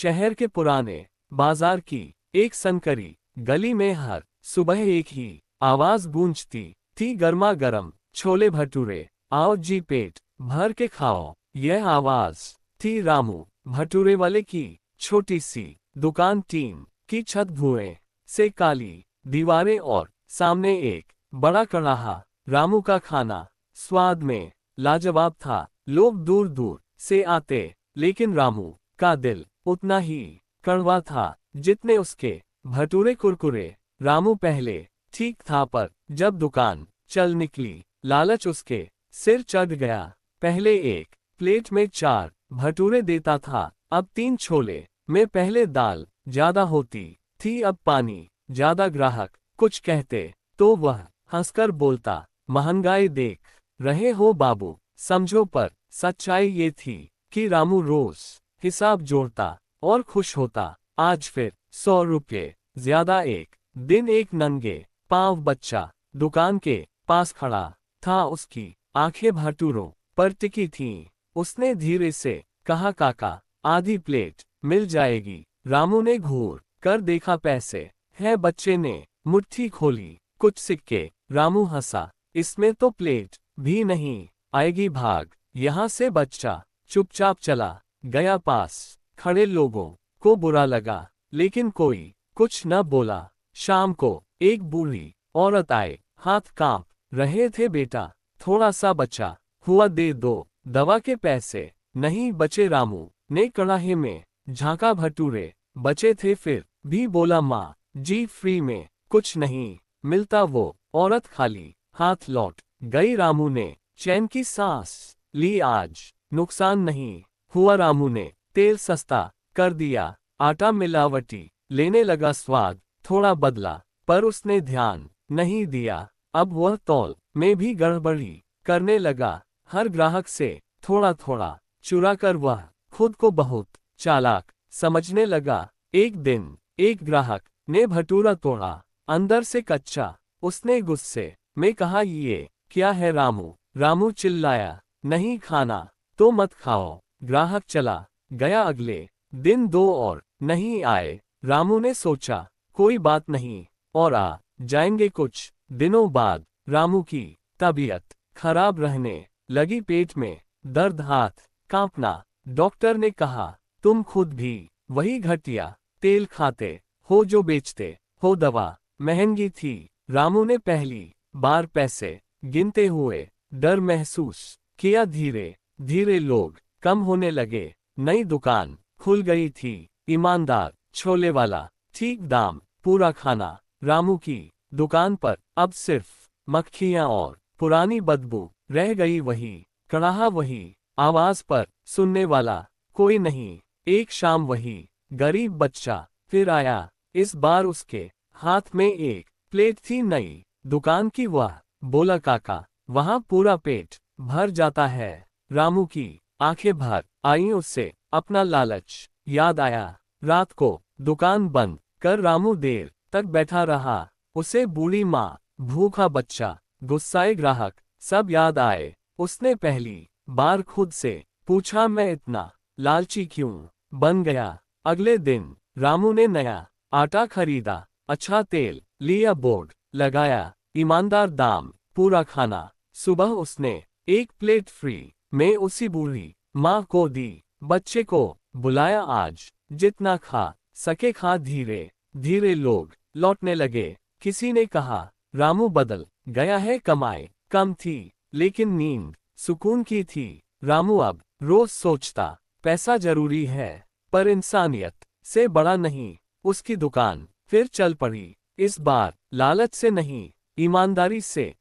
शहर के पुराने बाजार की एक सनकरी गली में हर सुबह एक ही आवाज गूंजती थी, गर्मा गर्म छोले भटूरे, आओ जी पेट भर के खाओ। यह आवाज थी रामू भटूरे वाले की। छोटी सी दुकान, टीन की छत, धुएं से काली दीवारें और सामने एक बड़ा कड़ाहा। रामू का खाना स्वाद में लाजवाब था। लोग दूर दूर से आते, लेकिन रामू का दिल उतना ही कड़वा था जितने उसके भटूरे कुरकुरे। रामू पहले ठीक था, पर जब दुकान चल निकली लालच उसके सिर चढ़ गया। पहले एक प्लेट में 4 भटूरे देता था, अब 3 छोले में। पहले दाल ज्यादा होती थी, अब पानी ज्यादा। ग्राहक कुछ कहते तो वह हंसकर बोलता, महंगाई देख रहे हो बाबू, समझो। पर सच्चाई ये थी कि रामू रोज हिसाब जोड़ता और खुश होता। आज फिर 100 रुपये ज्यादा। एक दिन एक नंगे पांव बच्चा दुकान के पास खड़ा था, उसकी आंखें भटूरों पर टिकी थीं। उसने धीरे से कहा, काका आधी प्लेट मिल जाएगी। रामू ने घूर कर देखा, पैसे है। बच्चे ने मुट्ठी खोली, कुछ सिक्के। रामू हंसा, इसमें तो प्लेट भी नहीं आएगी, भाग यहाँ से। बच्चा चुपचाप चला गया। पास खड़े लोगों को बुरा लगा, लेकिन कोई कुछ न बोला। शाम को एक बूढ़ी औरत आए, हाथ कांप रहे थे। बेटा थोड़ा सा बचा हुआ दे दो, दवा के पैसे नहीं बचे। रामू ने कड़ाहे में झांका, भटूरे बचे थे। फिर भी बोला, माँ जी फ्री में कुछ नहीं मिलता। वो औरत खाली हाथ लौट गई। रामू ने चैन की सांस ली, आज नुकसान नहीं हुआ। रामू ने तेल सस्ता कर दिया, आटा मिलावटी लेने लगा। स्वाद थोड़ा बदला, पर उसने ध्यान नहीं दिया। अब वह तौल में भी गड़बड़ी करने लगा, हर ग्राहक से थोड़ा थोड़ा चुरा कर। वह खुद को बहुत चालाक समझने लगा। एक दिन एक ग्राहक ने भटूरा तोड़ा, अंदर से कच्चा। उसने गुस्से में कहा, ये क्या है रामू? रामू चिल्लाया, नहीं खाना तो मत खाओ। ग्राहक चला गया। अगले दिन 2 और नहीं आए। रामू ने सोचा, कोई बात नहीं, और आ जाएंगे। कुछ दिनों बाद रामू की तबीयत खराब रहने लगी, पेट में दर्द, हाथ कांपना। डॉक्टर ने कहा, तुम खुद भी वही घटिया तेल खाते हो जो बेचते हो। दवा महंगी थी। रामू ने पहली बार पैसे गिनते हुए डर महसूस किया। धीरे धीरे लोग कम होने लगे। नई दुकान खुल गई थी, ईमानदार छोले वाला, ठीक दाम, पूरा खाना। रामू की दुकान पर अब सिर्फ मक्खियां और पुरानी बदबू रह गई। वही कड़ाहा, वही आवाज, पर सुनने वाला कोई नहीं। एक शाम वही गरीब बच्चा फिर आया। इस बार उसके हाथ में एक प्लेट थी नई दुकान की। वह बोला, काका वहां पूरा पेट भर जाता है। रामू की आंखें भर आईं, उससे अपना लालच याद आया। रात को दुकान बंद कर रामू देर तक बैठा रहा। उसे बूढ़ी माँ, भूखा बच्चा, गुस्साए ग्राहक सब याद आए। उसने पहली बार खुद से पूछा, मैं इतना लालची क्यों बन गया? अगले दिन रामू ने नया आटा खरीदा, अच्छा तेल लिया, बोर्ड लगाया, ईमानदार दाम, पूरा खाना। सुबह उसने एक प्लेट फ्री में उसी बूढ़ी माँ को दी। बच्चे को बुलाया, आज जितना खा सके खा। धीरे धीरे लोग लौटने लगे। किसी ने कहा, रामू बदल गया है, कमाई कम थी लेकिन नींद सुकून की थी। रामू अब रोज सोचता, पैसा जरूरी है पर इंसानियत से बड़ा नहीं। उसकी दुकान फिर चल पड़ी, इस बार लालच से नहीं, ईमानदारी से।